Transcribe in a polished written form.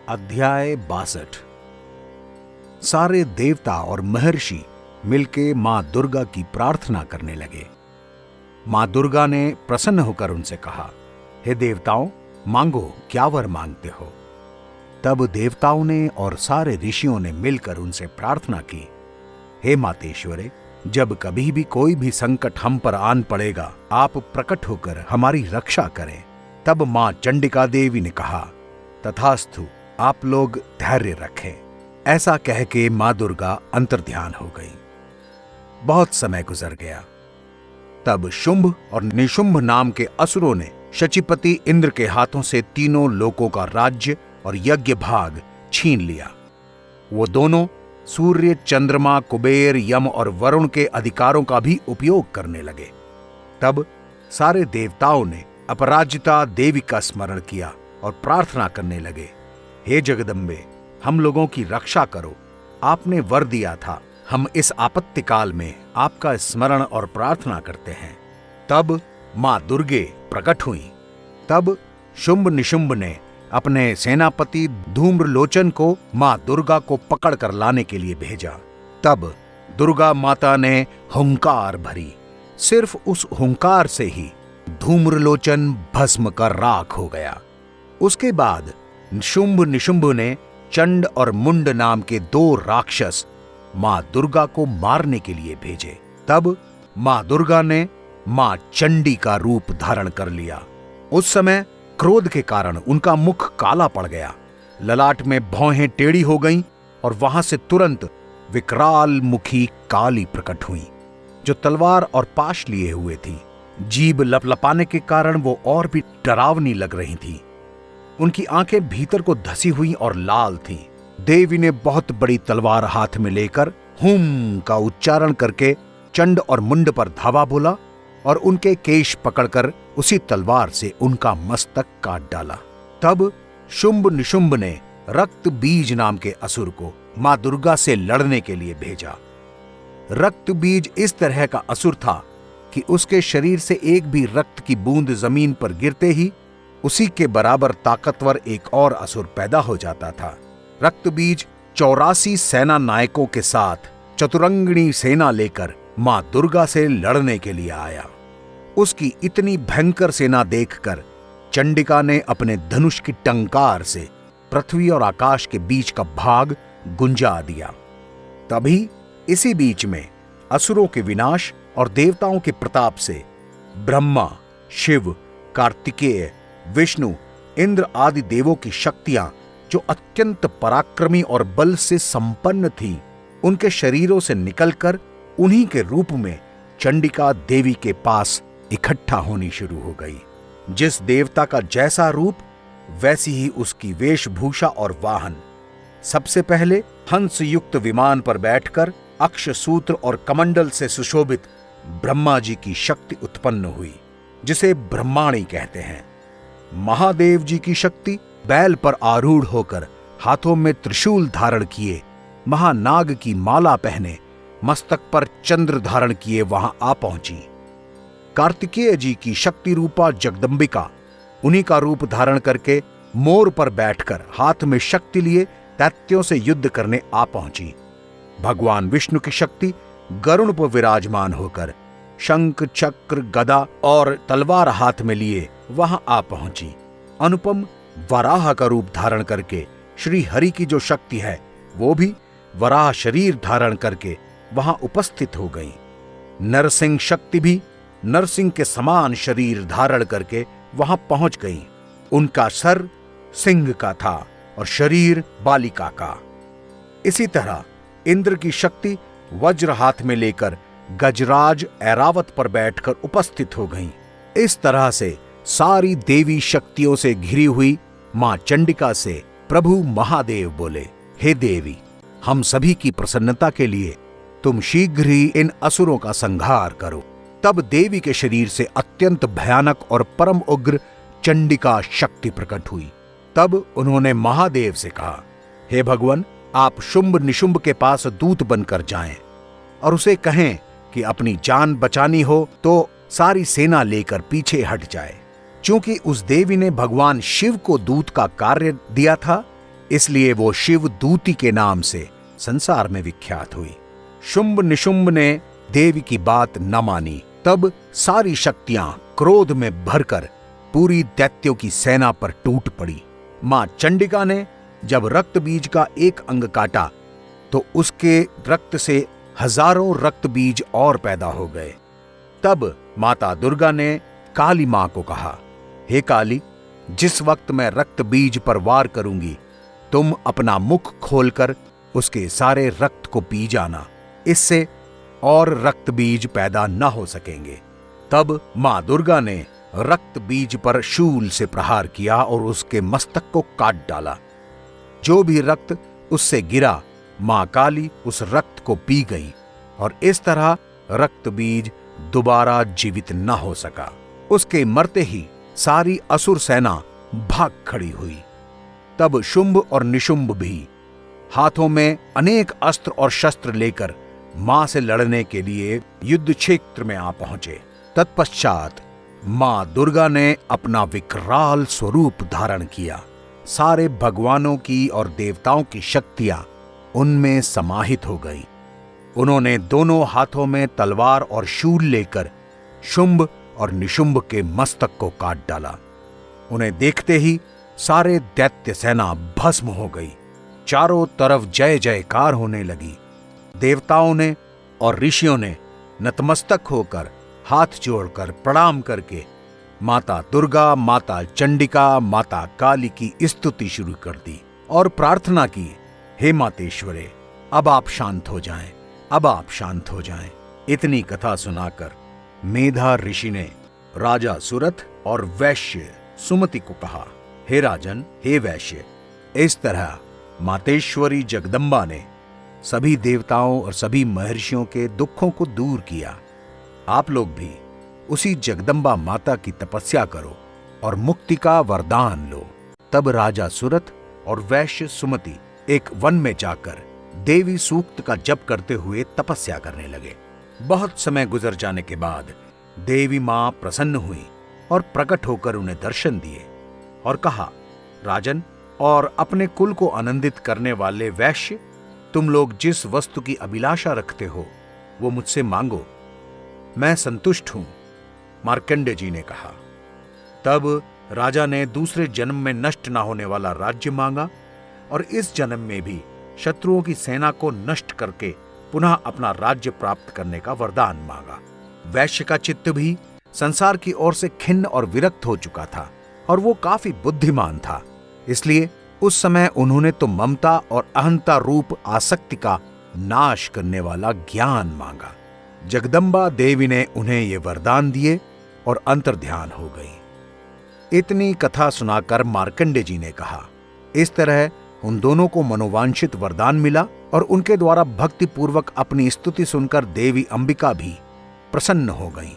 अध्याय 62। सारे देवता और महर्षि मिलके मां दुर्गा की प्रार्थना करने लगे। मां दुर्गा ने प्रसन्न होकर उनसे कहा, हे देवताओं, मांगो, क्या वर मांगते हो। तब देवताओं ने और सारे ऋषियों ने मिलकर उनसे प्रार्थना की, हे मातेश्वरे, जब कभी भी कोई भी संकट हम पर आन पड़ेगा, आप प्रकट होकर हमारी रक्षा करें। तब मां चंडिका देवी ने कहा, तथास्तु, आप लोग धैर्य रखें। ऐसा कह के मां दुर्गा अंतर्ध्यान हो गई। बहुत समय गुजर गया। तब शुंभ और निशुंभ नाम के असुरों ने शचीपति इंद्र के हाथों से तीनों लोकों का राज्य और यज्ञ भाग छीन लिया। वो दोनों सूर्य, चंद्रमा, कुबेर, यम और वरुण के अधिकारों का भी उपयोग करने लगे। तब सारे देवताओं ने अपराजिता देवी का स्मरण किया और प्रार्थना करने लगे, हे जगदम्बे, हम लोगों की रक्षा करो। आपने वर दिया था, हम इस आपत्ति काल में आपका स्मरण और प्रार्थना करते हैं। तब मां दुर्गे प्रकट हुई। तब शुंभ निशुंभ ने अपने सेनापति धूम्रलोचन को मां दुर्गा को पकड़ कर लाने के लिए भेजा। तब दुर्गा माता ने हुंकार भरी। सिर्फ उस हुंकार से ही धूम्रलोचन भस्म कर राख हो गया। उसके बाद शुंभ निशुंभ ने चंड और मुंड नाम के 2 राक्षस मां दुर्गा को मारने के लिए भेजे। तब मां दुर्गा ने मां चंडी का रूप धारण कर लिया। उस समय क्रोध के कारण उनका मुख काला पड़ गया, ललाट में भौहें टेढ़ी हो गईं और वहां से तुरंत विकराल मुखी काली प्रकट हुई, जो तलवार और पाश लिए हुए थी। जीभ लपलपाने के कारण वो और भी डरावनी लग रही थी। उनकी आंखें भीतर को धसी हुई और लाल थीं। देवी ने बहुत बड़ी तलवार हाथ में लेकर हुम का उच्चारण करके चंड और मुंड पर धावा बोला और उनके केश पकड़कर उसी तलवार से उनका मस्तक काट डाला। तब शुंभ निशुंभ ने रक्त बीज नाम के असुर को मां दुर्गा से लड़ने के लिए भेजा। रक्त बीज इस तरह का असुर था कि उसके शरीर से एक भी रक्त की बूंद जमीन पर गिरते ही उसी के बराबर ताकतवर एक और असुर पैदा हो जाता था। रक्त बीज 84 सेना नायकों के साथ चतुरंगिणी सेना लेकर मां दुर्गा से लड़ने के लिए आया। उसकी इतनी भयंकर सेना देखकर चंडिका ने अपने धनुष की टंकार से पृथ्वी और आकाश के बीच का भाग गुंजा दिया। तभी इसी बीच में असुरों के विनाश और देवताओं के प्रताप से ब्रह्मा, शिव, कार्तिकेय, विष्णु, इंद्र आदि देवों की शक्तियां, जो अत्यंत पराक्रमी और बल से संपन्न थीं, उनके शरीरों से निकलकर उन्हीं के रूप में चंडिका देवी के पास इकट्ठा होनी शुरू हो गई। जिस देवता का जैसा रूप, वैसी ही उसकी वेशभूषा और वाहन। सबसे पहले हंस युक्त विमान पर बैठकर अक्षसूत्र और कमंडल से सुशोभित ब्रह्मा जी की शक्ति उत्पन्न हुई, जिसे ब्रह्माणी कहते हैं। महादेव जी की शक्ति बैल पर आरूढ़ होकर हाथों में त्रिशूल धारण किए, महानाग की माला पहने, मस्तक पर चंद्र धारण किए वहां आ पहुंची। कार्तिकेय जी की शक्ति रूपा जगदंबिका उन्हीं का रूप धारण करके मोर पर बैठकर हाथ में शक्ति लिए दैत्यों से युद्ध करने आ पहुंची। भगवान विष्णु की शक्ति गरुड़ पर विराजमान होकर शंख, चक्र, गदा और तलवार हाथ में लिए वहां आ पहुंची। अनुपम वराह का रूप धारण करके श्री हरि की जो शक्ति है, वो भी वराह शरीर धारण करके वहां उपस्थित हो गई। नरसिंह शक्ति भी नरसिंह के समान शरीर धारण करके वहां पहुंच गई। उनका सर सिंह का था और शरीर बालिका का। इसी तरह इंद्र की शक्ति वज्र हाथ में लेकर गजराज ऐरावत पर बैठकर उपस्थित हो गईं। इस तरह से सारी देवी शक्तियों से घिरी हुई मां चंडिका से प्रभु महादेव बोले, हे देवी, हम सभी की प्रसन्नता के लिए तुम शीघ्र ही इन असुरों का संहार करो। तब देवी के शरीर से अत्यंत भयानक और परम उग्र चंडिका शक्ति प्रकट हुई। तब उन्होंने महादेव से कहा, हे भगवान, आप शुंभ निशुंभ के पास दूत बनकर जाएं और उसे कहें कि अपनी जान बचानी हो तो सारी सेना लेकर पीछे हट जाए। चूंकि उस देवी ने भगवान शिव को दूत का कार्य दिया था, इसलिए वो शिव दूती के नाम से संसार में विख्यात हुई। शुंभ निशुंभ ने देवी की बात न मानी। तब सारी शक्तियां क्रोध में भरकर पूरी दैत्यों की सेना पर टूट पड़ी। मां चंडिका ने जब रक्त बीज का एक अंग काटा तो उसके रक्त से हजारों रक्त बीज और पैदा हो गए। तब माता दुर्गा ने काली मां को कहा, हे काली, जिस वक्त मैं रक्त बीज पर वार करूंगी तुम अपना मुख खोलकर उसके सारे रक्त को पी जाना, इससे और रक्त बीज पैदा न हो सकेंगे। तब मां दुर्गा ने रक्त बीज पर शूल से प्रहार किया और उसके मस्तक को काट डाला। जो भी रक्त उससे गिरा मां काली उस रक्त को पी गई और इस तरह रक्त बीज दोबारा जीवित न हो सका। उसके मरते ही सारी असुर सेना भाग खड़ी हुई। तब शुंभ और निशुंभ भी हाथों में अनेक अस्त्र और शस्त्र लेकर मां से लड़ने के लिए युद्ध क्षेत्र में आ पहुंचे। तत्पश्चात मां दुर्गा ने अपना विकराल स्वरूप धारण किया। सारे भगवानों की और देवताओं की शक्तियां उनमें समाहित हो गई। उन्होंने दोनों हाथों में तलवार और शूल लेकर शुंभ और निशुंभ के मस्तक को काट डाला। उन्हें देखते ही सारे दैत्य सेना भस्म हो गई। चारों तरफ जय जयकार होने लगी। देवताओं ने और ऋषियों ने नतमस्तक होकर हाथ जोड़कर प्रणाम करके माता दुर्गा, माता चंडिका, माता काली की स्तुति शुरू कर दी और प्रार्थना की, हे मातेश्वरे, अब आप शांत हो जाएं, अब आप शांत हो जाएं। इतनी कथा सुनाकर मेधा ऋषि ने राजा सुरथ और वैश्य सुमति को कहा, हे राजन, हे वैश्य, इस तरह मातेश्वरी जगदम्बा ने सभी देवताओं और सभी महर्षियों के दुखों को दूर किया। आप लोग भी उसी जगदम्बा माता की तपस्या करो और मुक्ति का वरदान लो। तब राजा सुरथ और वैश्य सुमति एक वन में जाकर देवी सूक्त का जप करते हुए तपस्या करने लगे। बहुत समय गुजर जाने के बाद देवी मां प्रसन्न हुई और प्रकट होकर उन्हें दर्शन दिए और कहा, राजन और अपने कुल को आनंदित करने वाले वैश्य, तुम लोग जिस वस्तु की अभिलाषा रखते हो वो मुझसे मांगो, मैं संतुष्ट हूं। मार्कंडेय जी ने कहा। तब राजा ने दूसरे जन्म में नष्ट ना होने वाला राज्य मांगा और इस जन्म में भी शत्रुओं की सेना को नष्ट करके पुनः अपना राज्य प्राप्त करने का वरदान मांगा। वैश्य का चित्त भी संसार की ओर से खिन्न और विरक्त हो चुका था और वो काफी बुद्धिमान था, इसलिए उस समय उन्होंने तो ममता और अहंता रूप आसक्ति का नाश करने वाला ज्ञान मांगा। जगदम्बा देवी ने उन्हें ये वरदान दिए और अंतर्ध्यान हो गई। इतनी कथा सुनाकर मार्कंडेय जी ने कहा, इस तरह उन दोनों को मनोवांछित वरदान मिला और उनके द्वारा भक्ति पूर्वक अपनी स्तुति सुनकर देवी अंबिका भी प्रसन्न हो गईं।